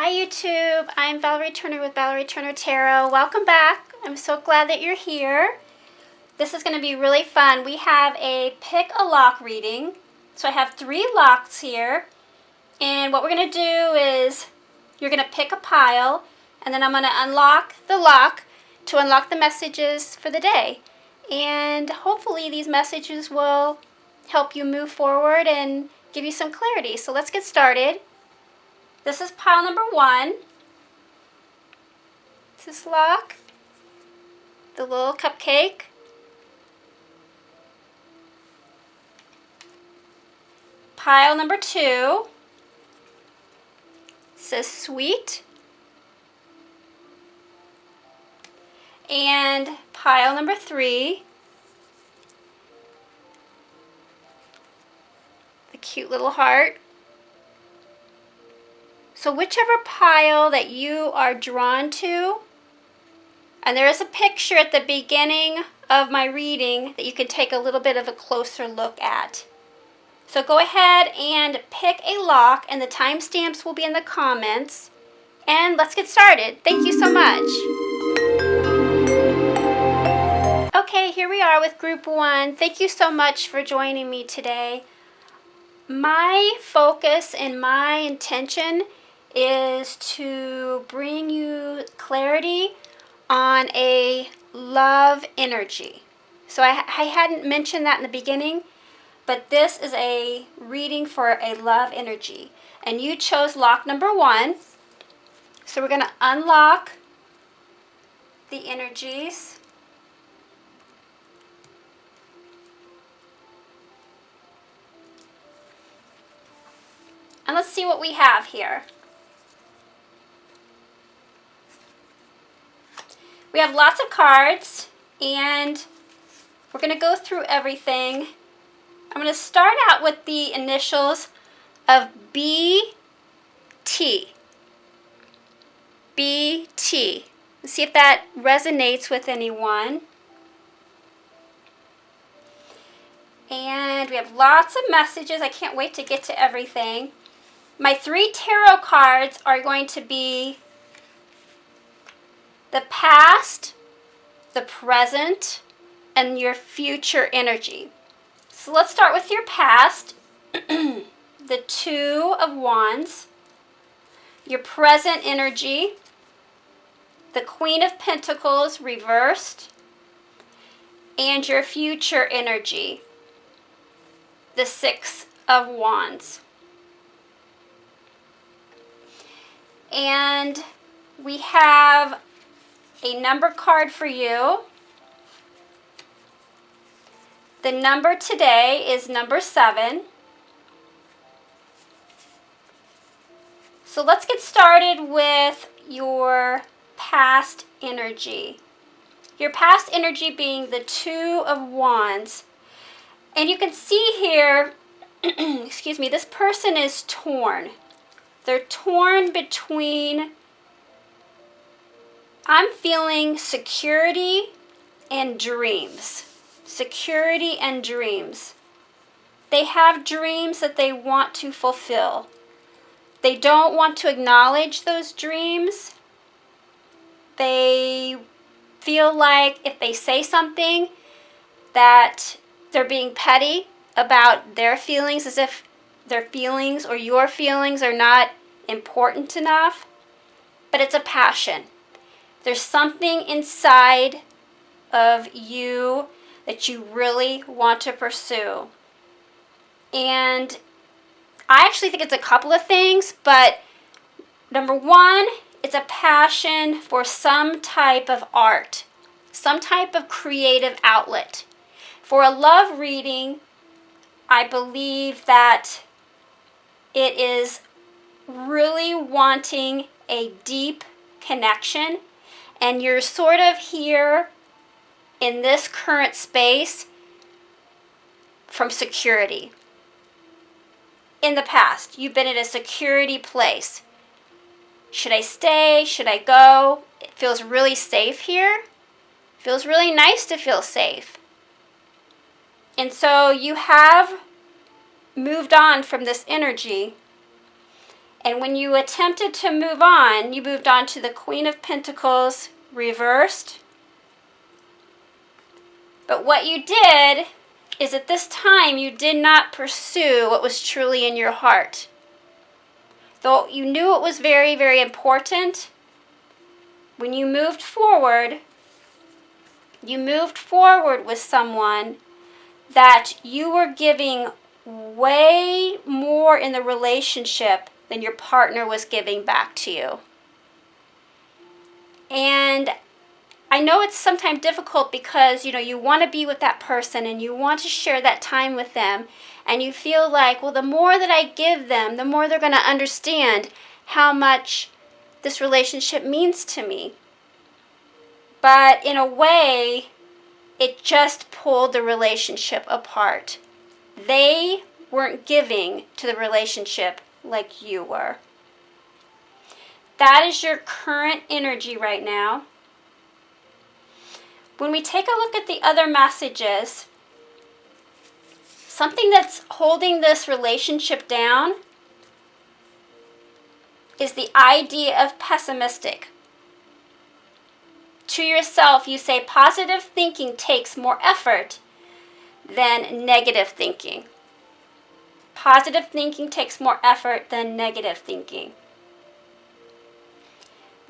Hi YouTube, I'm Valerie Turner with Valerie Turner Tarot. Welcome back. I'm so glad that you're here. This is going to be really fun. We have a pick a lock reading. So I have 3 locks here. And what we're going to do is you're going to pick a pile and then I'm going to unlock the lock to unlock the messages for the day. And hopefully these messages will help you move forward and give you some clarity. So let's get started. This is pile number 1. This lock, the little cupcake. Pile number 2 says sweet. And pile number 3, the cute little heart. So whichever pile that you are drawn to, and there is a picture at the beginning of my reading that you can take a little bit of a closer look at. So go ahead and pick a lock, and the timestamps will be in the comments. And let's get started. Thank you so much. Okay, here we are with group 1. Thank you so much for joining me today. My focus and my intention is to bring you clarity on a love energy. So I hadn't mentioned that in the beginning, but this is a reading for a love energy. And you chose lock number 1. So we're going to unlock the energies. And let's see what we have here. We have lots of cards, and we're going to go through everything. I'm going to start out with the initials of BT. BT. Let's see if that resonates with anyone. And we have lots of messages. I can't wait to get to everything. My 3 tarot cards are going to be the past, the present, and your future energy. So let's start with your past. The 2 of Wands, your present energy, the Queen of Pentacles reversed, and your future energy, the 6 of Wands. And we have a number card for you. The number today is number 7. So let's get started with your past energy. Your past energy being the 2 of Wands. And you can see here, excuse me, this person is torn. They're torn between, I'm feeling security and dreams. Security and dreams. They have dreams that they want to fulfill. They don't want to acknowledge those dreams. They feel like if they say something that they're being petty about their feelings, as if their feelings or your feelings are not important enough. But it's a passion. There's something inside of you that you really want to pursue. And I actually think it's a couple of things, but number 1, it's a passion for some type of art, some type of creative outlet. For a love reading, I believe that it is really wanting a deep connection, and you're sort of here in this current space from security. In the past, you've been in a security place. Should I stay? Should I go? It feels really safe here. It feels really nice to feel safe. And so you have moved on from this energy, And when you attempted to move on, you moved on to the Queen of Pentacles reversed. But what you did is at this time you did not pursue what was truly in your heart. Though you knew it was very, very important, when you moved forward with someone that you were giving way more in the relationship than your partner was giving back to you. And I know it's sometimes difficult because, you want to be with that person and you want to share that time with them. And you feel like, well, the more that I give them, the more they're going to understand how much this relationship means to me. But in a way, it just pulled the relationship apart. They weren't giving to the relationship like you were. That is your current energy right now. When we take a look at the other messages, something that's holding this relationship down is the idea of pessimistic. To yourself, you say positive thinking takes more effort than negative thinking. Positive thinking takes more effort than negative thinking.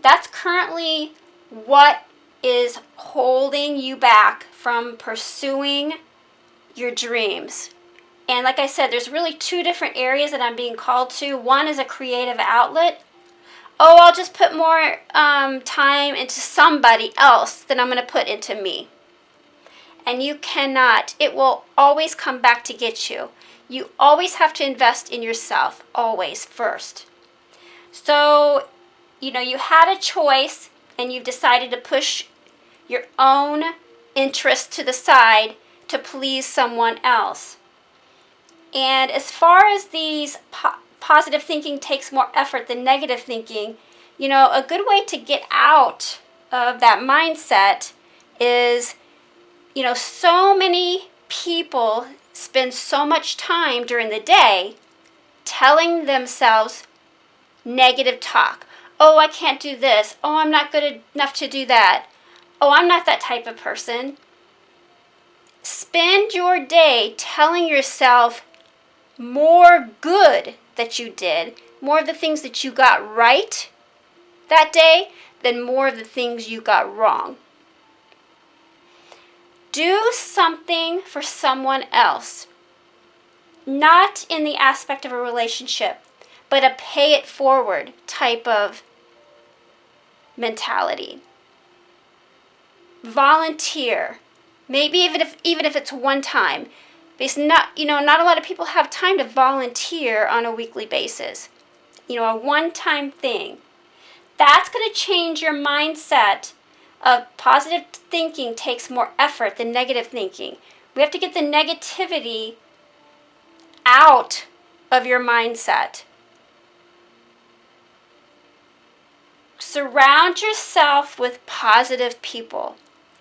That's currently what is holding you back from pursuing your dreams. And like I said, there's really two different areas that I'm being called to. One is a creative outlet. Oh, I'll just put more time into somebody else than I'm going to put into me. And you cannot. It will always come back to get you. You always have to invest in yourself, always, first. So, you had a choice and you've decided to push your own interests to the side to please someone else. And as far as these positive thinking takes more effort than negative thinking, a good way to get out of that mindset is, so many people spend so much time during the day telling themselves negative talk. Oh, I can't do this. Oh, I'm not good enough to do that. Oh, I'm not that type of person. Spend your day telling yourself more good that you did, more of the things that you got right that day than more of the things you got wrong. Do something for someone else, not in the aspect of a relationship, but a pay it forward type of mentality. Volunteer, maybe even if it's one time, because not a lot of people have time to volunteer on a weekly basis. A one-time thing. That's going to change your mindset of positive thinking takes more effort than negative thinking. We have to get the negativity out of your mindset. Surround yourself with positive people.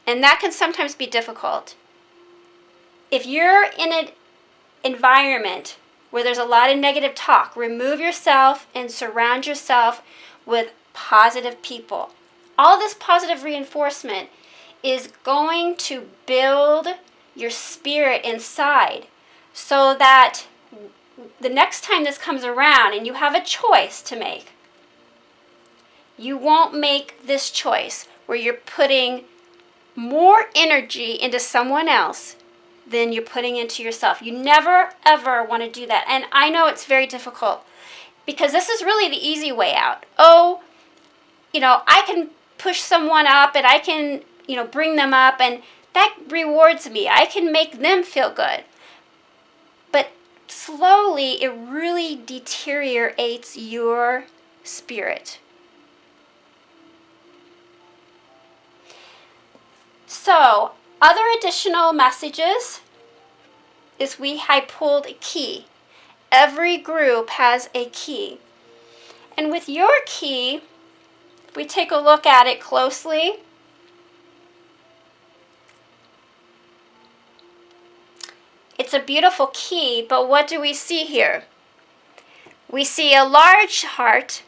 And that can sometimes be difficult. If you're in an environment where there's a lot of negative talk, remove yourself and surround yourself with positive people. All this positive reinforcement is going to build your spirit inside so that the next time this comes around and you have a choice to make, you won't make this choice where you're putting more energy into someone else than you're putting into yourself. You never, ever want to do that. And I know it's very difficult because this is really the easy way out. Oh, I can push someone up and I can, bring them up and that rewards me. I can make them feel good. But slowly, it really deteriorates your spirit. So, other additional messages is I pulled a key. Every group has a key. And with your key, if we take a look at it closely, it's a beautiful key, but what do we see here? We see a large heart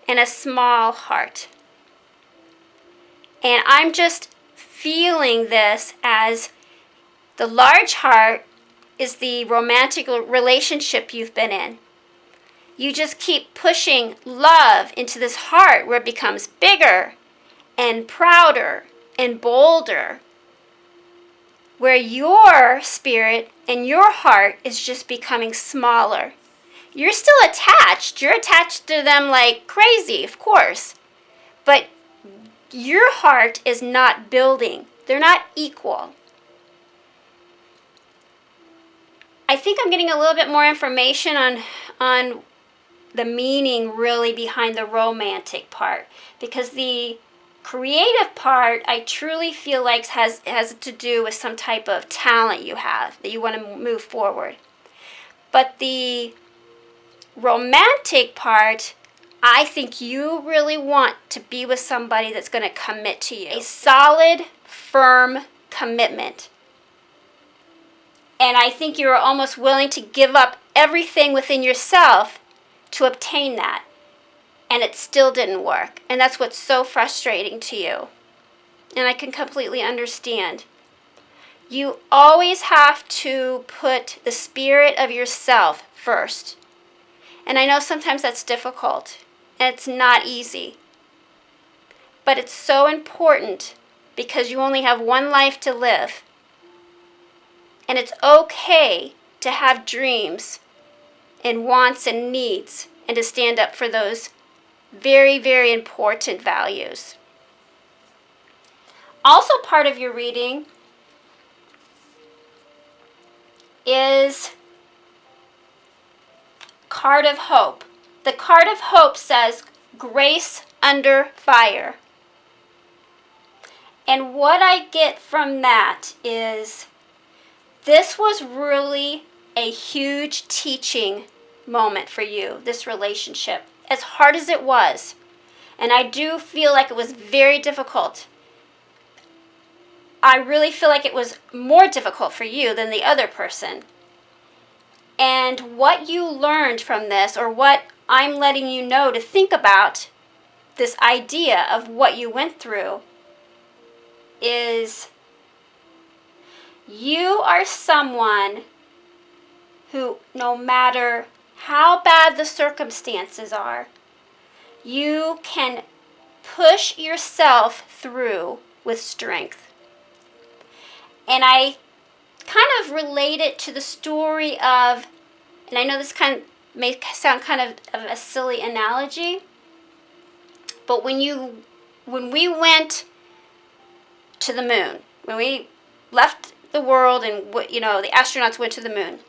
and a small heart. And I'm just feeling this as the large heart is the romantic relationship you've been in. You just keep pushing love into this heart where it becomes bigger and prouder and bolder, where your spirit and your heart is just becoming smaller. You're still attached. You're attached to them like crazy, of course. But your heart is not building. They're not equal. I think I'm getting a little bit more information on the meaning really behind the romantic part, because the creative part I truly feel like has to do with some type of talent you have that you want to move forward. But the romantic part, I think you really want to be with somebody that's going to commit to you. A solid, firm commitment. And I think you're almost willing to give up everything within yourself to obtain that. And it still didn't work. And that's what's so frustrating to you. And I can completely understand. You always have to put the spirit of yourself first. And I know sometimes that's difficult. And it's not easy. But it's so important because you only have one life to live. And it's okay to have dreams and wants and needs and to stand up for those very, very important values. Also part of your reading is card of hope. The card of hope says grace under fire. And what I get from that is this was really a huge teaching moment for you, this relationship, as hard as it was. And I do feel like it was very difficult. I really feel like it was more difficult for you than the other person. And what you learned from this, or what I'm letting you know to think about this idea of what you went through, is you are someone who, no matter how bad the circumstances are, you can push yourself through with strength. And I kind of relate it to the story of, and I know this may sound kind of a silly analogy, but when we went to the moon, when we left the world and the astronauts went to the moon,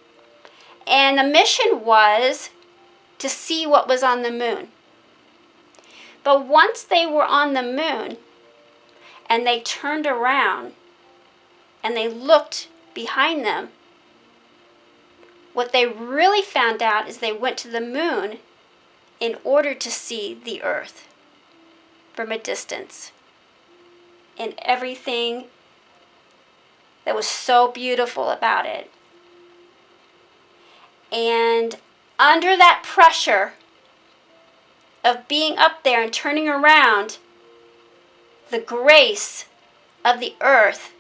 and the mission was to see what was on the moon. But once they were on the moon and they turned around and they looked behind them, what they really found out is they went to the moon in order to see the Earth from a distance. And everything that was so beautiful about it. And under that pressure of being up there and turning around, the grace of the earth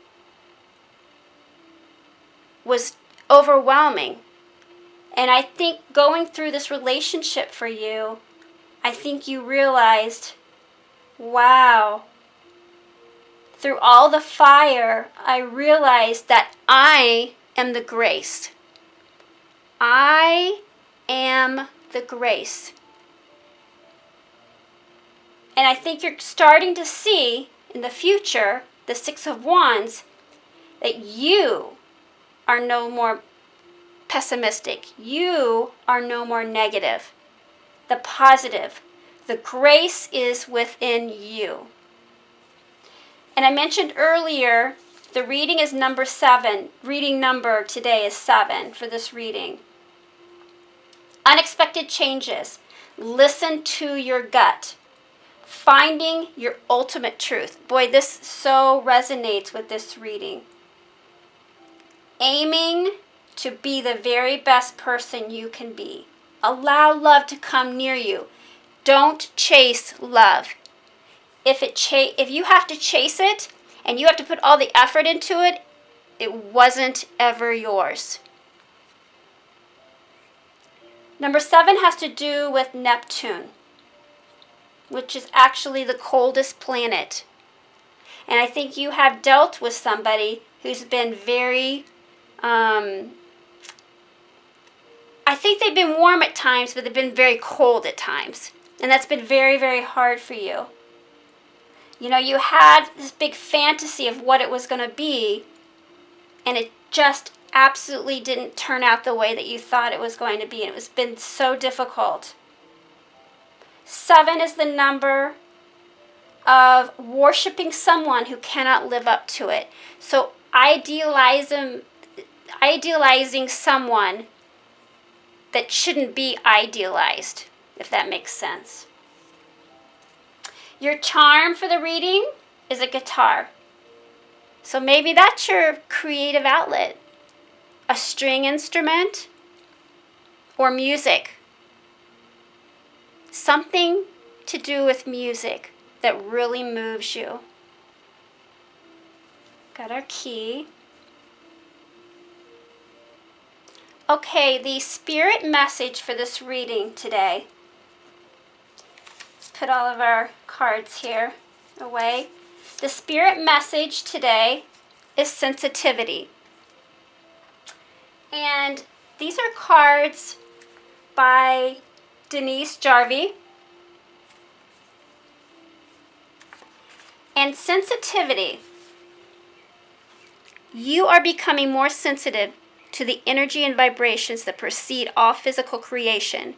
was overwhelming. And I think going through this relationship for you, I think you realized, wow, through all the fire, I realized that I am the grace. I am the grace. And I think you're starting to see in the future, the Six of Wands, that you are no more pessimistic. You are no more negative. The positive, the grace is within you. And I mentioned earlier, the reading is number 7. Reading number today is 7 for this reading. Unexpected changes. Listen to your gut. Finding your ultimate truth. Boy, this so resonates with this reading. Aiming to be the very best person you can be. Allow love to come near you. Don't chase love. If you have to chase it and you have to put all the effort into it, it wasn't ever yours. Number 7 has to do with Neptune, which is actually the coldest planet. And I think you have dealt with somebody who's been very, I think they've been warm at times, but they've been very cold at times. And that's been very, very hard for you. You know, you had this big fantasy of what it was going to be, and it just absolutely didn't turn out the way that you thought it was going to be. And it's been so difficult. 7 is the number of worshiping someone who cannot live up to it. So idealizing someone that shouldn't be idealized, if that makes sense. Your charm for the reading is a guitar. So maybe that's your creative outlet. A string instrument or music. Something to do with music that really moves you. Got our key. Okay, the spirit message for this reading today. Let's put all of our cards here away. The spirit message today is sensitivity. And these are cards by Denise, Jarvie. And sensitivity. You are becoming more sensitive to the energy and vibrations that precede all physical creation.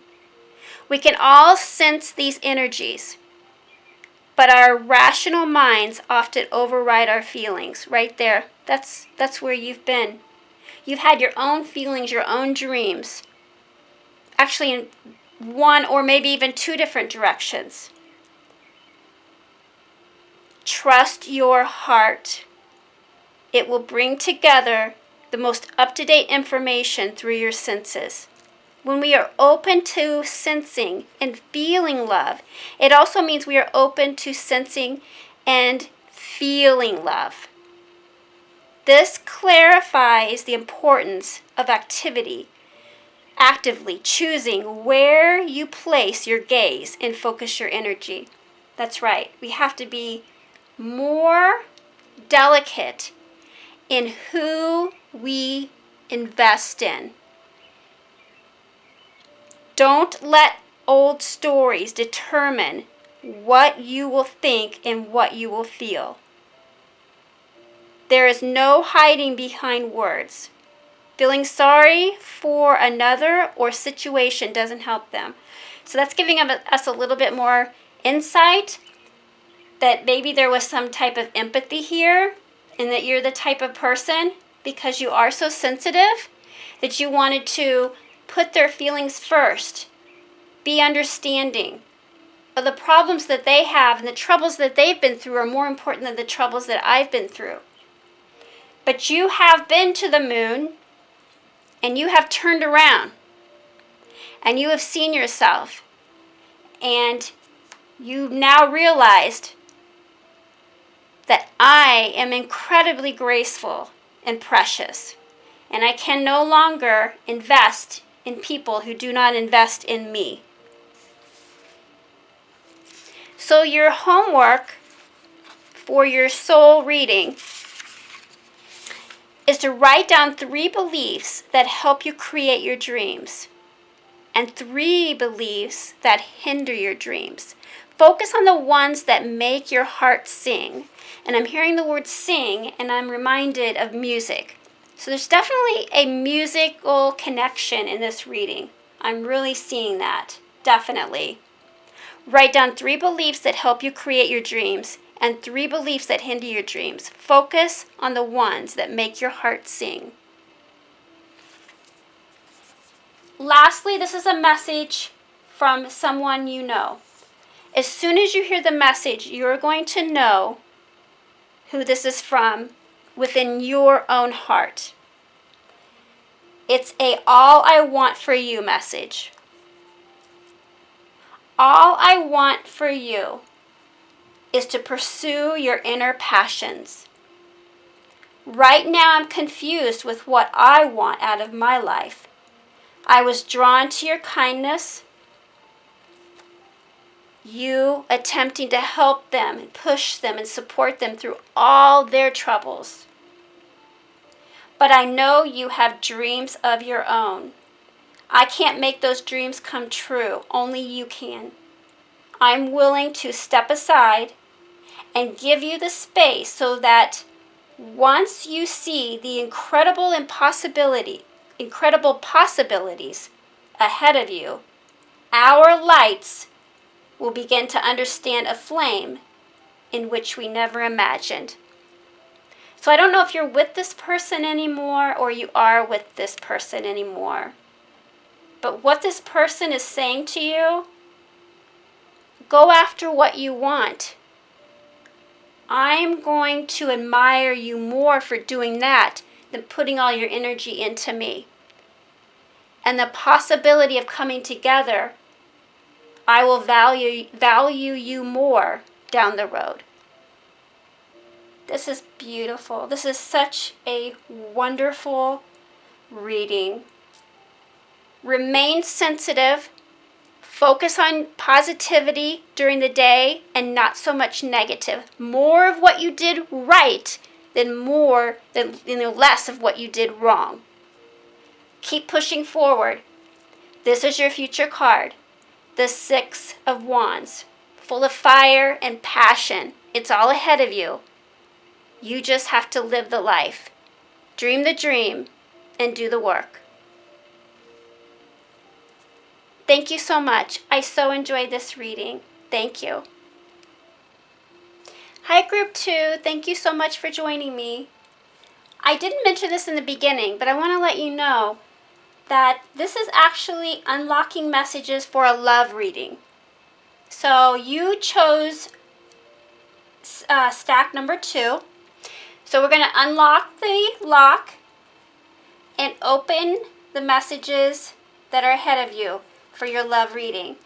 We can all sense these energies, but our rational minds often override our feelings. Right there. That's where you've been. You've had your own feelings, your own dreams. Actually, in one or maybe even 2 different directions. Trust your heart. It will bring together the most up-to-date information through your senses. When we are open to sensing and feeling love, it also means we are open to sensing and feeling love. This clarifies the importance of actively choosing where you place your gaze and focus your energy. That's right. We have to be more delicate in who we invest in. Don't let old stories determine what you will think and what you will feel. There is no hiding behind words. Feeling sorry for another or situation doesn't help them. So that's giving us a little bit more insight that maybe there was some type of empathy here, and that you're the type of person, because you are so sensitive, that you wanted to put their feelings first. Be understanding. Of the problems that they have and the troubles that they've been through are more important than the troubles that I've been through. But you have been to the moon, and you have turned around, and you have seen yourself, and you've now realized that I am incredibly graceful and precious, and I can no longer invest in people who do not invest in me. So your homework for your soul reading is to write down 3 beliefs that help you create your dreams and 3 beliefs that hinder your dreams. Focus on the ones that make your heart sing. And I'm hearing the word sing, and I'm reminded of music. So there's definitely a musical connection in this reading. I'm really seeing that, definitely. Write down 3 beliefs that help you create your dreams and 3 beliefs that hinder your dreams. Focus on the ones that make your heart sing. Lastly, this is a message from someone you know. As soon as you hear the message, you're going to know who this is from within your own heart. It's a all I want for you message. All I want for you is to pursue your inner passions. Right now I'm confused with what I want out of my life. I was drawn to your kindness, you attempting to help them and push them and support them through all their troubles. But I know you have dreams of your own. I can't make those dreams come true. Only you can. I'm willing to step aside and give you the space so that once you see the incredible possibilities ahead of you, our lights will begin to understand a flame in which we never imagined. So I don't know if you're with this person anymore or you are with this person anymore. But what this person is saying to you, go after what you want. I'm going to admire you more for doing that than putting all your energy into me. And the possibility of coming together, I will value you more down the road. This is beautiful. This is such a wonderful reading. Remain sensitive. Focus on positivity during the day and not so much negative. More of what you did right than less of what you did wrong. Keep pushing forward. This is your future card. The Six of Wands. Full of fire and passion. It's all ahead of you. You just have to live the life. Dream the dream and do the work. Thank you so much. I so enjoyed this reading. Thank you. Hi, Group 2. Thank you so much for joining me. I didn't mention this in the beginning, but I want to let you know that this is actually unlocking messages for a love reading. So you chose stack number 2. So we're going to unlock the lock and open the messages that are ahead of you for your love reading.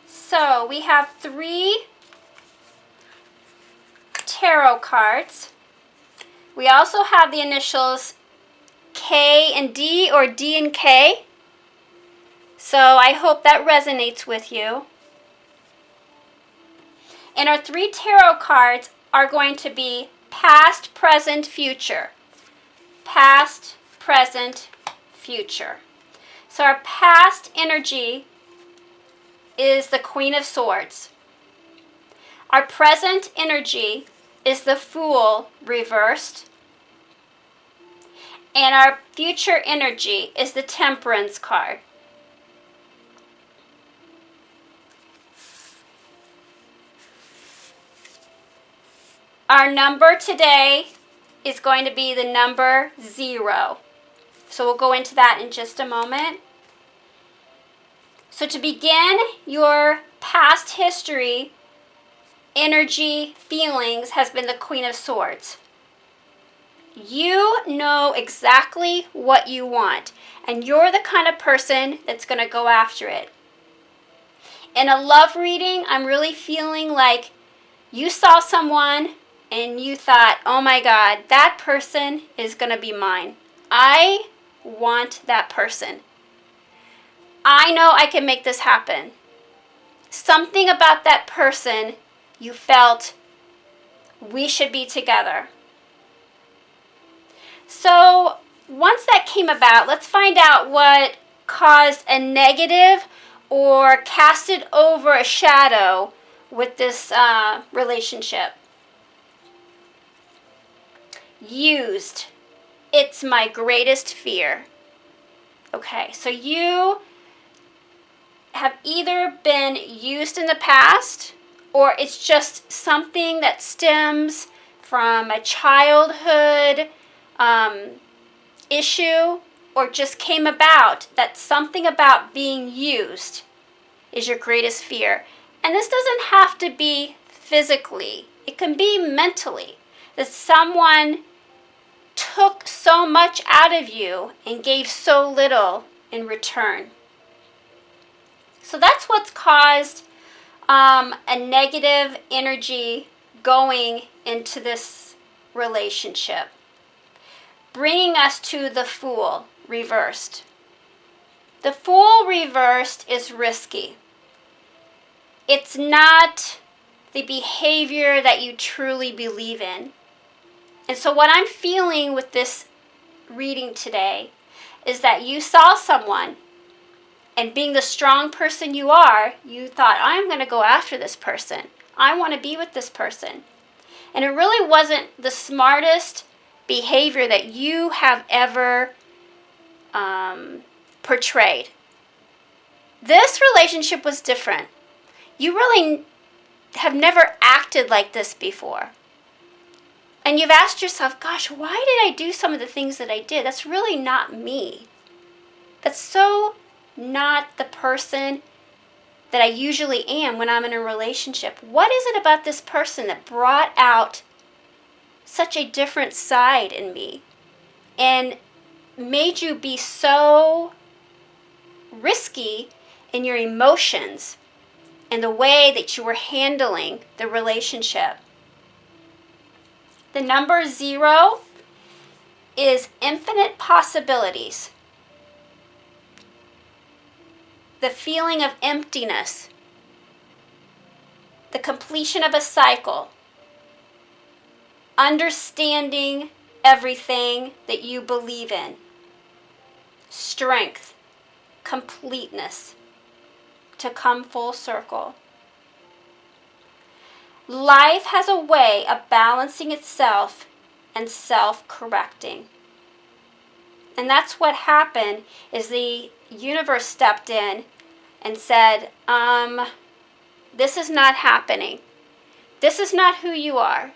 So we have 3 tarot cards. We also have the initials K and D or D and K. So I hope that resonates with you. And our 3 tarot cards are going to be past, present, future. Past, present, future. So our past energy is the Queen of Swords. Our present energy is the Fool reversed. And our future energy is the Temperance card. Our number today is going to be the number 0. So we'll go into that in just a moment. So to begin your past history, energy, feelings has been the Queen of Swords. You know exactly what you want, and you're the kind of person that's going to go after it. In a love reading, I'm really feeling like you saw someone and you thought, oh my God, that person is going to be mine. I want that person. I know I can make this happen. Something about that person you felt we should be together. So once that came about, let's find out what caused a negative or casted over a shadow with this relationship. Used. It's my greatest fear. Okay, so you have either been used in the past, or it's just something that stems from a childhood issue, or just came about, that something about being used is your greatest fear. And this doesn't have to be physically, it can be mentally, that someone took so much out of you and gave so little in return. So that's what's caused a negative energy going into this relationship, bringing us to the Fool reversed. The Fool reversed is risky. It's not the behavior that you truly believe in. And so what I'm feeling with this reading today is that you saw someone, and being the strong person you are, you thought, I'm going to go after this person. I want to be with this person. And it really wasn't the smartest behavior that you have ever portrayed. This relationship was different. You really have never acted like this before. And you've asked yourself, gosh, why did I do some of the things that I did? That's really not me. That's so not the person that I usually am when I'm in a relationship. What is it about this person that brought out such a different side in me and made you be so risky in your emotions and the way that you were handling the relationship? The number 0 is infinite possibilities. The feeling of emptiness. The completion of a cycle. Understanding everything that you believe in. Strength. Completeness. To come full circle. Life has a way of balancing itself and self-correcting. And that's what happened, is the universe stepped in and said, this is not happening. This is not who you are.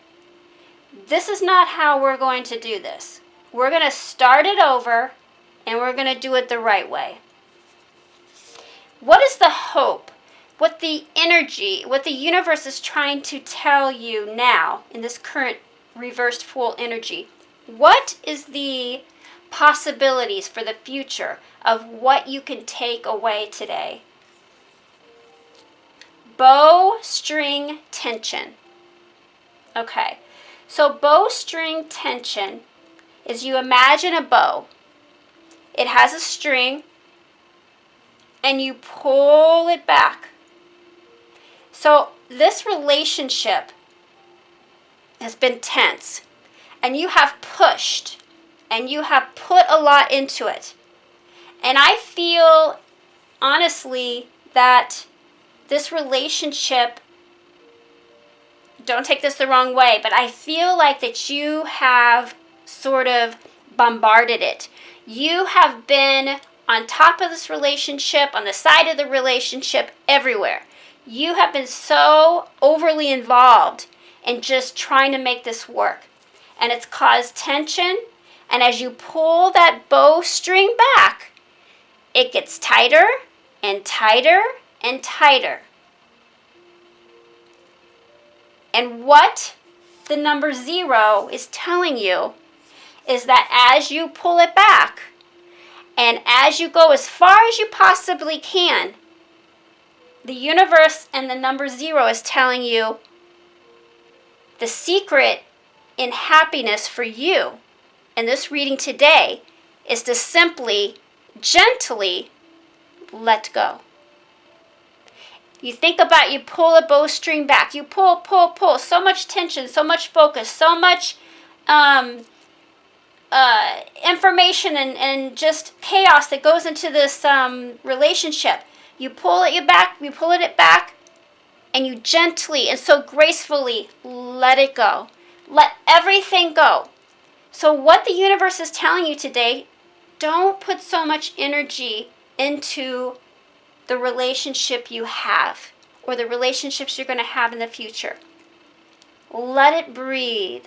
This is not how we're going to do this. We're going to start it over, and we're going to do it the right way. What is the hope? What the energy, what the universe is trying to tell you now in this current reversed Fool energy? What is the possibilities for the future of what you can take away today? Bowstring tension. Okay, so bowstring tension is, you imagine a bow. It has a string, and you pull it back. So this relationship has been tense, and you have pushed, and you have put a lot into it. And I feel, honestly, that this relationship, don't take this the wrong way, but I feel like that you have sort of bombarded it. You have been on top of this relationship, on the side of the relationship, everywhere. You have been so overly involved in just trying to make this work. And it's caused tension. And as you pull that bowstring back, it gets tighter and tighter and tighter. And what the number 0 is telling you is that as you pull it back, and as you go as far as you possibly can, the universe and the number 0 is telling you the secret in happiness for you in this reading today is to simply, gently let go. You think about, you pull a bowstring back, you pull, so much tension, so much focus, so much information and just chaos that goes into this relationship. You pull it back, and you gently and so gracefully let it go. Let everything go. So what the universe is telling you today, don't put so much energy into the relationship you have or the relationships you're going to have in the future. Let it breathe.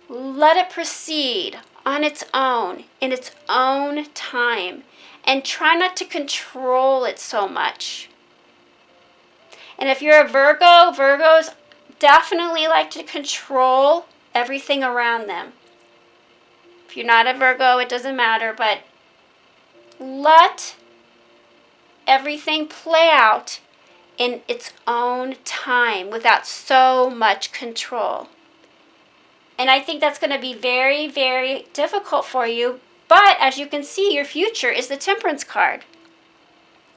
Let it proceed on its own, in its own time. And try not to control it so much. And if you're a Virgo, Virgos definitely like to control everything around them. If you're not a Virgo, it doesn't matter, but let everything play out in its own time without so much control. And I think that's going to be very, very difficult for you. But as you can see, your future is the Temperance card.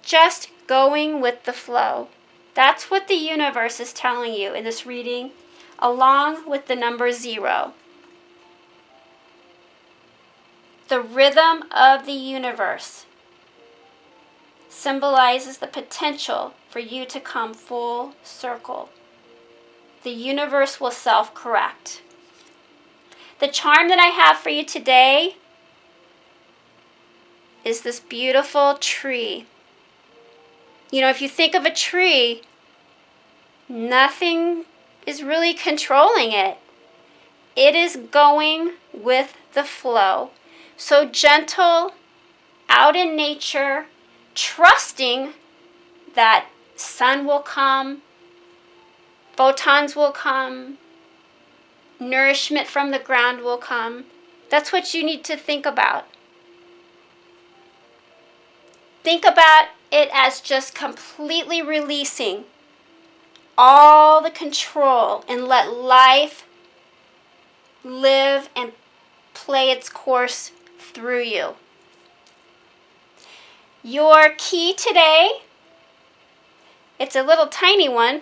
Just going with the flow. That's what the universe is telling you in this reading, along with the number 0. The rhythm of the universe symbolizes the potential for you to come full circle. The universe will self-correct. The charm that I have for you today is this beautiful tree. You know, if you think of a tree, nothing is really controlling it. It is going with the flow. So gentle, out in nature, trusting that sun will come, photons will come, nourishment from the ground will come. That's what you need to think about. Think about it as just completely releasing all the control and let life live and play its course through you. Your key today, it's a little tiny one.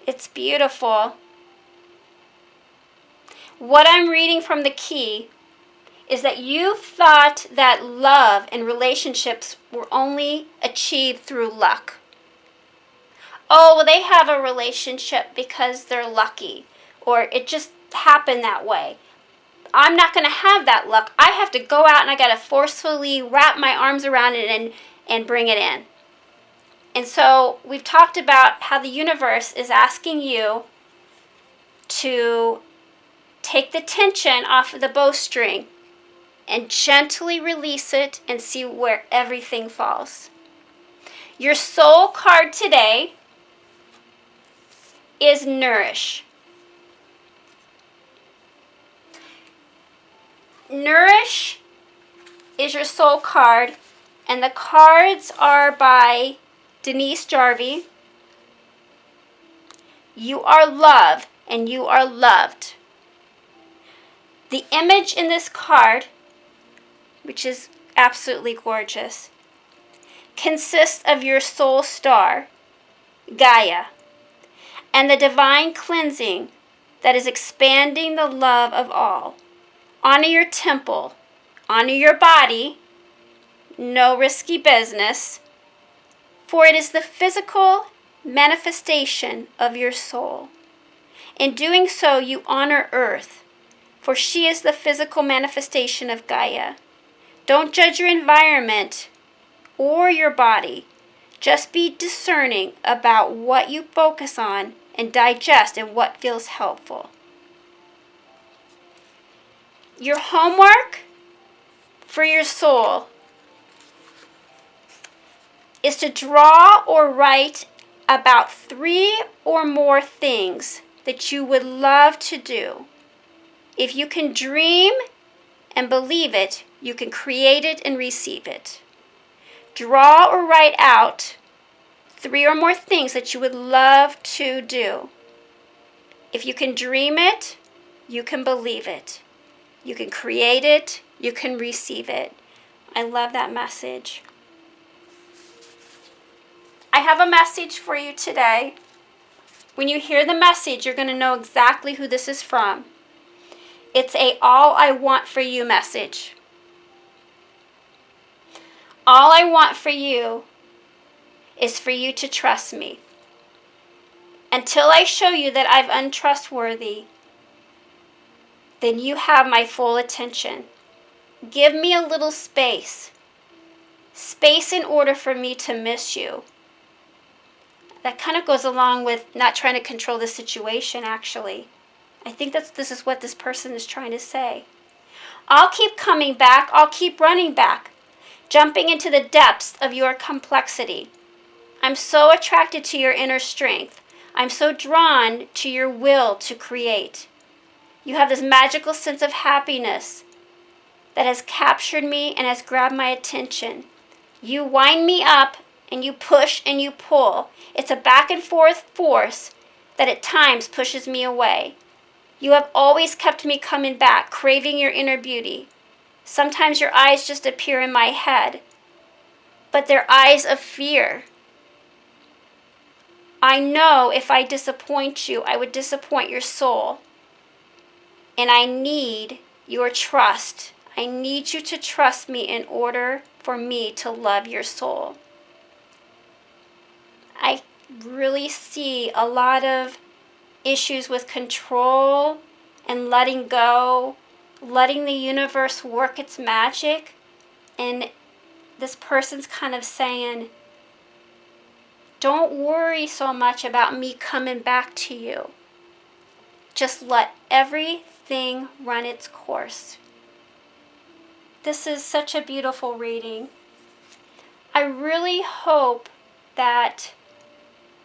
It's beautiful. What I'm reading from the key is that you thought that love and relationships were only achieved through luck. Oh, well, they have a relationship because they're lucky, or it just happened that way. I'm not going to have that luck. I have to go out and I got to forcefully wrap my arms around it and bring it in. And so we've talked about how the universe is asking you to take the tension off of the bowstring and gently release it and see where everything falls. Your soul card today is Nourish. Nourish is your soul card, and the cards are by Denise Jarvie. You are love and you are loved. The image in this card, which is absolutely gorgeous, consists of your soul star, Gaia, and the divine cleansing that is expanding the love of all. Honor your temple, honor your body, no risky business, for it is the physical manifestation of your soul. In doing so, you honor Earth, for she is the physical manifestation of Gaia. Don't judge your environment or your body. Just be discerning about what you focus on and digest and what feels helpful. Your homework for your soul is to draw or write about 3 or more things that you would love to do. If you can dream and believe it, you can create it and receive it. Draw or write out 3 or more things that you would love to do. If you can dream it, you can believe it. You can create it, you can receive it. I love that message. I have a message for you today. When you hear the message, you're going to know exactly who this is from. It's a all I want for you message. All I want for you is for you to trust me. Until I show you that I'm untrustworthy, then you have my full attention. Give me a little space. Space in order for me to miss you. That kind of goes along with not trying to control the situation, actually. I think this is what this person is trying to say. I'll keep coming back. I'll keep running back, jumping into the depths of your complexity. I'm so attracted to your inner strength. I'm so drawn to your will to create. You have this magical sense of happiness that has captured me and has grabbed my attention. You wind me up and you push and you pull. It's a back and forth force that at times pushes me away. You have always kept me coming back, craving your inner beauty. Sometimes your eyes just appear in my head, but they're eyes of fear. I know if I disappoint you, I would disappoint your soul. And I need your trust. I need you to trust me in order for me to love your soul. I really see a lot of issues with control and letting go, letting the universe work its magic. And this person's kind of saying, don't worry so much about me coming back to you. Just let everything run its course. This is such a beautiful reading. I really hope that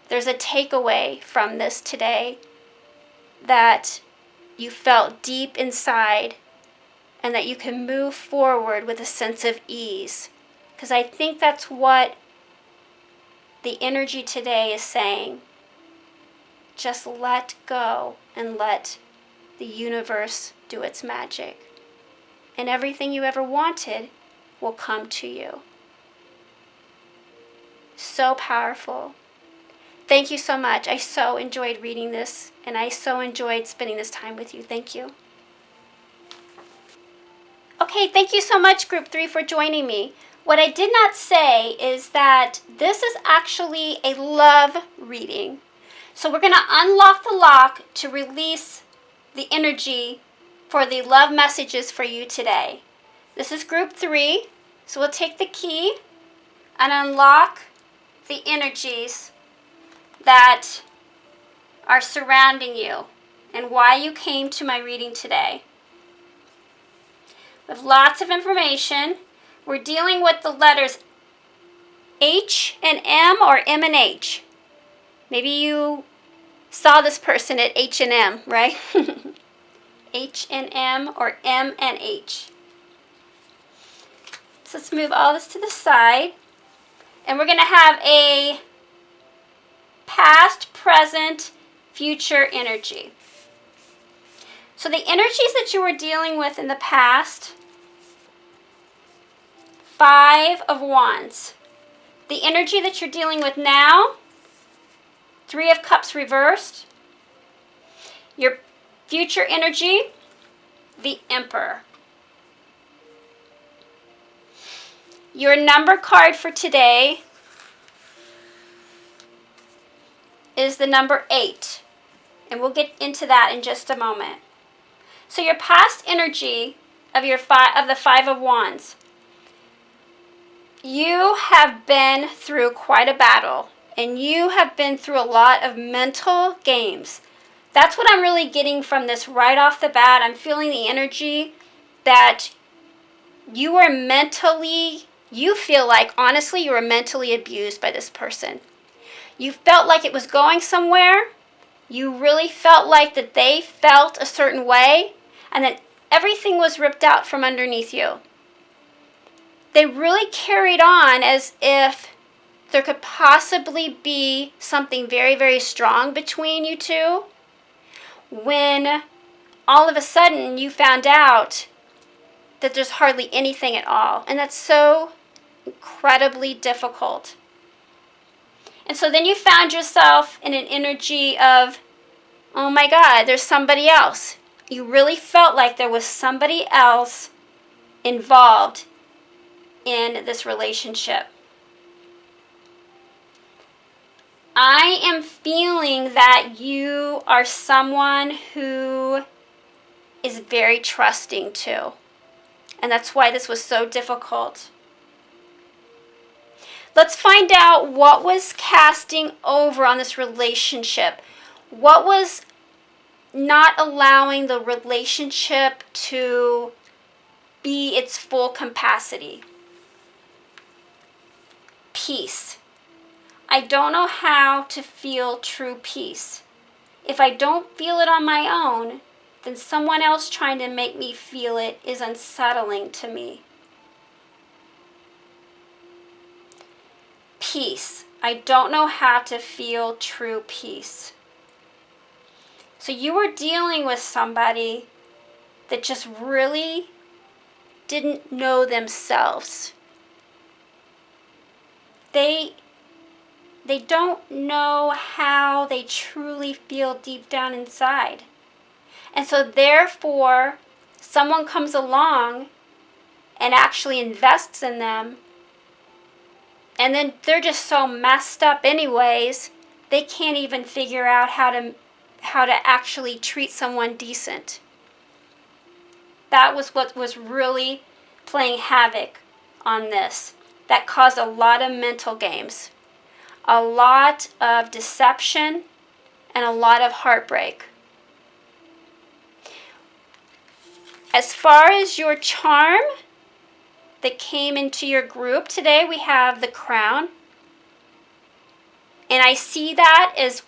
there's a takeaway from this today that you felt deep inside and that you can move forward with a sense of ease. Because I think that's what the energy today is saying. Just let go and let the universe do its magic. And everything you ever wanted will come to you. So powerful. Thank you so much. I so enjoyed reading this, and I so enjoyed spending this time with you. Thank you. Okay, thank you so much, Group 3, for joining me. What I did not say is that this is actually a love reading. So we're going to unlock the lock to release the energy for the love messages for you today. This is Group 3, so we'll take the key and unlock the energies that are surrounding you and why you came to my reading today. With lots of information, we're dealing with the letters H and M or M and H. Maybe you saw this person at H&M, right? H and M or M and H. So let's move all this to the side. And we're going to have a past, present, future energy. So the energies that you were dealing with in the past, 5 of Wands. The energy that you're dealing with now, 3 of Cups reversed. Your future energy, the Emperor. Your number card for today is the number 8. And we'll get into that in just a moment. So your past energy of the 5 of Wands. You have been through quite a battle. And you have been through a lot of mental games. That's what I'm really getting from this right off the bat. I'm feeling the energy that you are mentally, you feel like, honestly, you were mentally abused by this person. You felt like it was going somewhere. You really felt like that they felt a certain way, and then everything was ripped out from underneath you. They really carried on as if there could possibly be something very, very strong between you two, when all of a sudden you found out that there's hardly anything at all. And that's so incredibly difficult. And so then you found yourself in an energy of, oh my God, there's somebody else. You really felt like there was somebody else involved in this relationship. I am feeling that you are someone who is very trusting too. And that's why this was so difficult. Let's find out what was casting over on this relationship. What was not allowing the relationship to be its full capacity? Peace. I don't know how to feel true peace. If I don't feel it on my own, then someone else trying to make me feel it is unsettling to me. Peace. I don't know how to feel true peace. So you were dealing with somebody that just really didn't know themselves. They don't know how they truly feel deep down inside. And so therefore, someone comes along and actually invests in them, and then they're just so messed up anyways, they can't even figure out how to actually treat someone decent. That was what was really playing havoc on this. That caused a lot of mental games, a lot of deception, and a lot of heartbreak. As far as your charm that came into your group today, we have the crown. And I see that as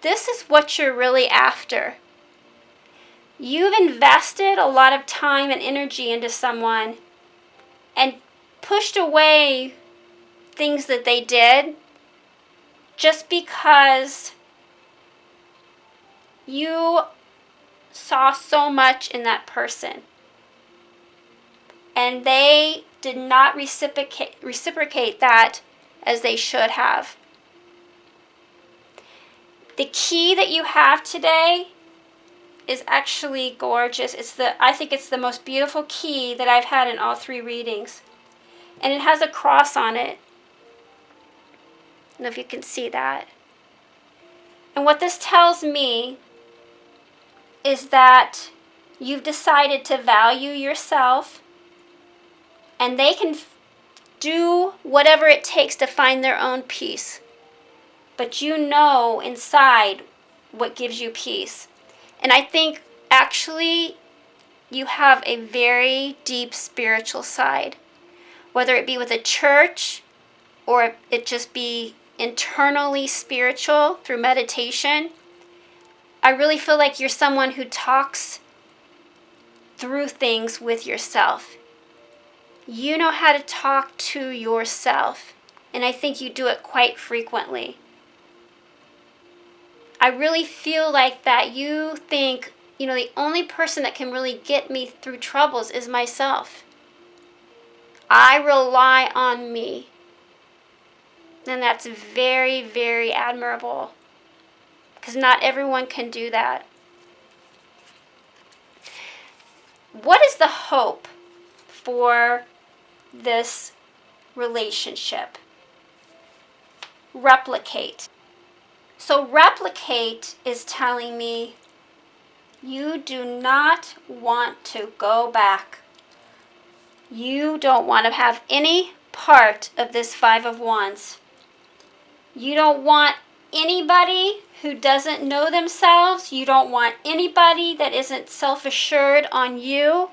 this is what you're really after. You've invested a lot of time and energy into someone and pushed away things that they did just because you saw so much in that person. And they did not reciprocate that as they should have. The key that you have today is actually gorgeous. I think it's the most beautiful key that I've had in all 3 readings. And it has a cross on it. I don't know if you can see that. And what this tells me is that you've decided to value yourself, and they can do whatever it takes to find their own peace. But you know inside what gives you peace. And I think actually you have a very deep spiritual side. Whether it be with a church or it just be internally spiritual through meditation, I really feel like you're someone who talks through things with yourself. You know how to talk to yourself, and I think you do it quite frequently. I really feel like that you think, the only person that can really get me through troubles is myself. I rely on me. And that's very, very admirable, because not everyone can do that. What is the hope for this relationship? Replicate. So replicate is telling me you do not want to go back. You don't want to have any part of this 5 of Wands. You don't want anybody who doesn't know themselves. You don't want anybody that isn't self-assured on you.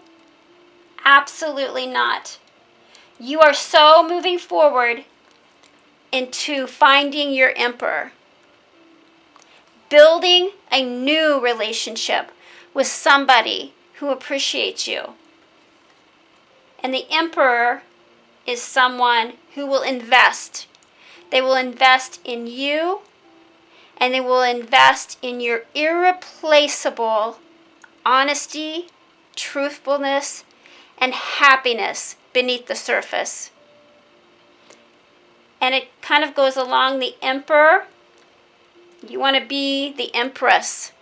Absolutely not. You are so moving forward into finding your emperor. Building a new relationship with somebody who appreciates you. And the emperor is someone who will invest. They will invest in you, and they will invest in your irreplaceable honesty, truthfulness, and happiness beneath the surface. And it kind of goes along the emperor. You want to be the empress.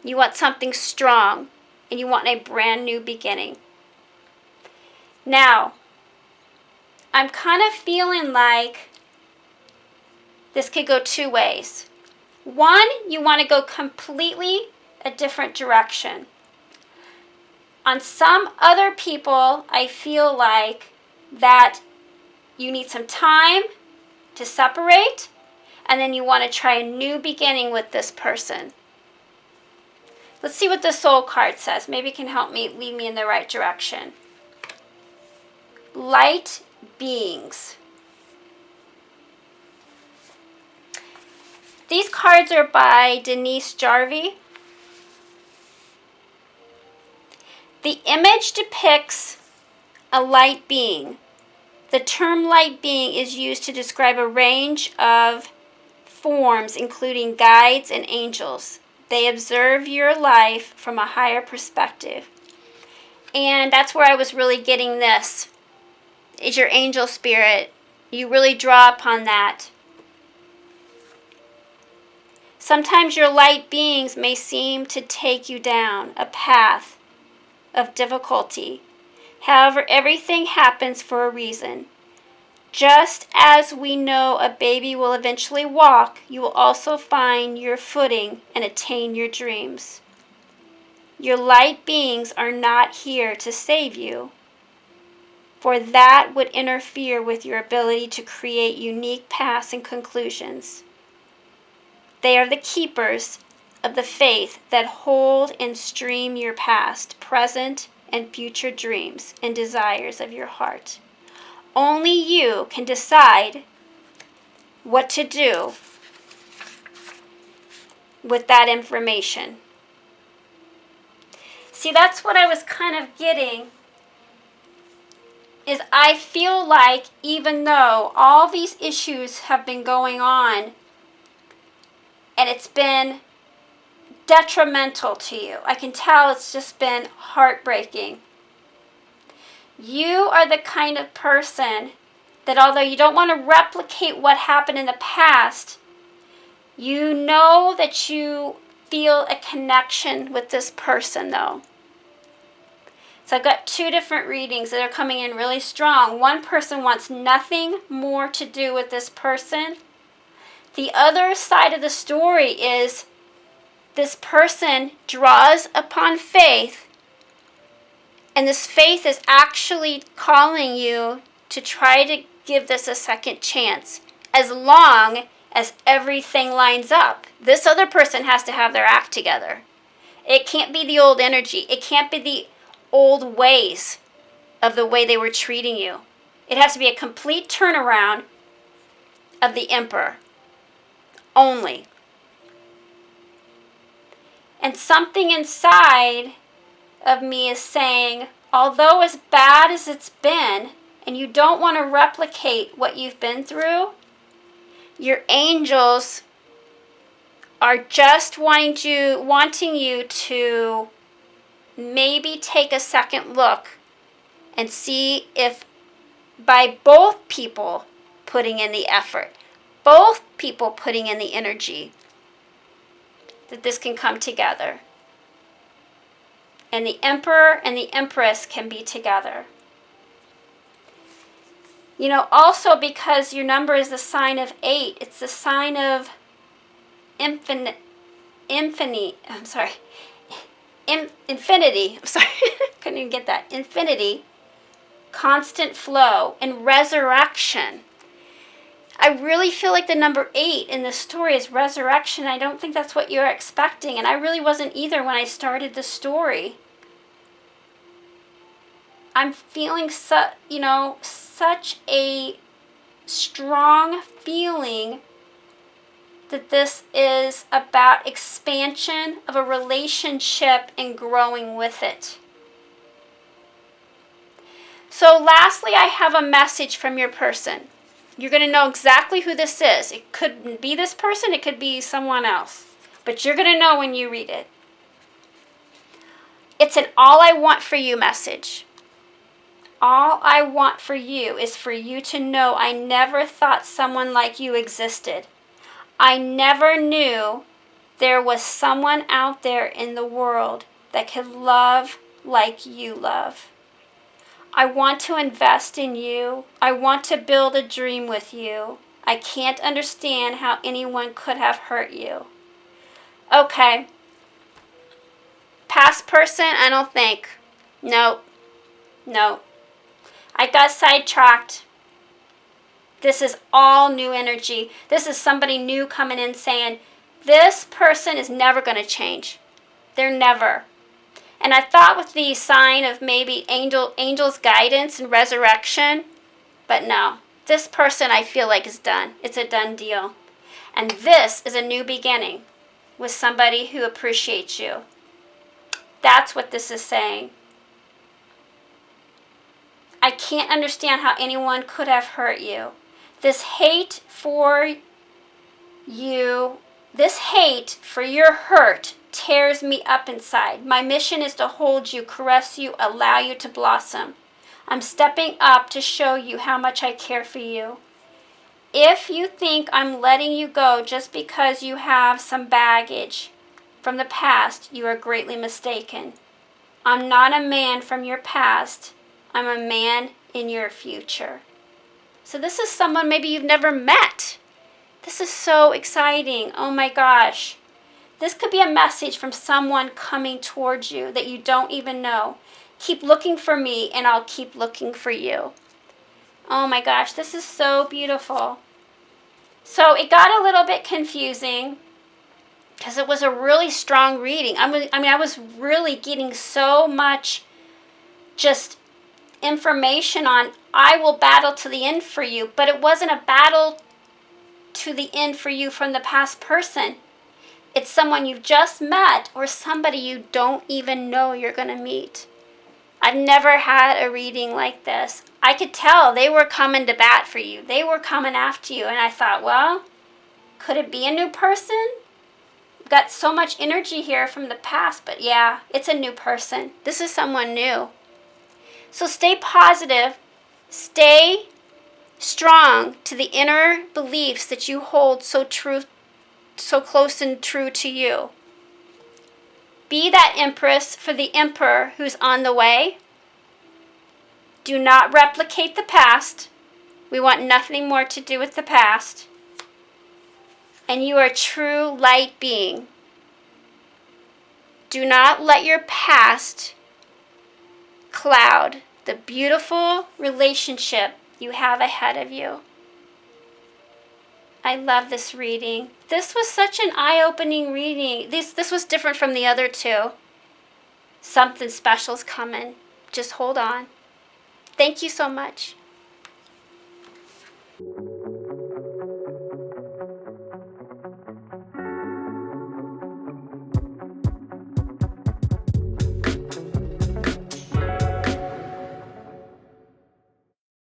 You want something strong, and you want a brand new beginning. Now, I'm kind of feeling like this could go 2 ways. One, you want to go completely a different direction. On some other people, I feel like that you need some time to separate, and then you want to try a new beginning with this person. Let's see what the Soul card says. Maybe it can help me, lead me in the right direction. Light beings. these cards are by Denise Jarvie. The image depicts a light being. The term light being is used to describe a range of forms, including guides and angels. They observe your life from a higher perspective. And that's where I was really getting this, is your angel spirit. You really draw upon that. Sometimes your light beings may seem to take you down a path of difficulty. However, everything happens for a reason. Just as we know a baby will eventually walk, you will also find your footing and attain your dreams. Your light beings are not here to save you, for that would interfere with your ability to create unique paths and conclusions. They are the keepers of the faith that hold and stream your past, present, and future dreams and desires of your heart. Only you can decide what to do with that information. See, that's what I was kind of getting, is I feel like even though all these issues have been going on and it's been detrimental to you, I can tell it's just been heartbreaking. You are the kind of person that although you don't want to replicate what happened in the past, you know that you feel a connection with this person though. So I've got two different readings that are coming in really strong. One person wants nothing more to do with this person. The other side of the story is this person draws upon faith, and this faith is actually calling you to try to give this a second chance, as long as everything lines up. This other person has to have their act together. It can't be the old energy. It can't be the old ways of the way they were treating you. It has to be a complete turnaround of the emperor only. And something inside of me is saying, although as bad as it's been, and you don't want to replicate what you've been through, your angels are just wanting you to maybe take a second look and see if by both people putting in the effort, both people putting in the energy, that this can come together. And the emperor and the empress can be together. You know, also because your number is the sign of 8, it's the sign of infinity. Couldn't even get that. Infinity, constant flow, and resurrection. I really feel like the number 8 in this story is resurrection. I don't think that's what you're expecting, and I really wasn't either when I started the story. I'm feeling such a strong feeling that this is about expansion of a relationship and growing with it. So lastly, I have a message from your person. You're going to know exactly who this is. It could be this person, it could be someone else. But you're going to know when you read it. It's an all I want for you message. All I want for you is for you to know I never thought someone like you existed. I never knew there was someone out there in the world that could love like you love. I want to invest in you. I want to build a dream with you. I can't understand how anyone could have hurt you. Okay. Past person, I don't think. No. I got sidetracked. This is all new energy. This is somebody new coming in saying, this person is never going to change. They're never. And I thought with the sign of maybe angel's guidance and resurrection, but no. This person I feel like is done. It's a done deal. And this is a new beginning with somebody who appreciates you. That's what this is saying. I can't understand how anyone could have hurt you. This hate for you, this hate for your hurt tears me up inside. My mission is to hold you, caress you, allow you to blossom. I'm stepping up to show you how much I care for you. If you think I'm letting you go just because you have some baggage from the past, you are greatly mistaken. I'm not a man from your past. I'm a man in your future. So this is someone maybe you've never met. This is so exciting. Oh my gosh. This could be a message from someone coming towards you that you don't even know. Keep looking for me and I'll keep looking for you. Oh my gosh, this is so beautiful. So it got a little bit confusing because it was a really strong reading. I was really getting so much just information on I will battle to the end for you, but it wasn't a battle to the end for you from the past person. It's someone you've just met or somebody you don't even know you're going to meet. I've never had a reading like this. I could tell they were coming to bat for you. They were coming after you. And I thought, well, could it be a new person? I've got so much energy here from the past, but yeah, it's a new person. This is someone new. So stay positive. Stay strong to the inner beliefs that you hold so close and true to you. Be that empress for the emperor who's on the way. Do not replicate the past. We want nothing more to do with the past. And you are a true light being. Do not let your past cloud the beautiful relationship you have ahead of you. I love this reading. This was such an eye-opening reading. This was different from the other two. Something special's coming. Just hold on. Thank you so much.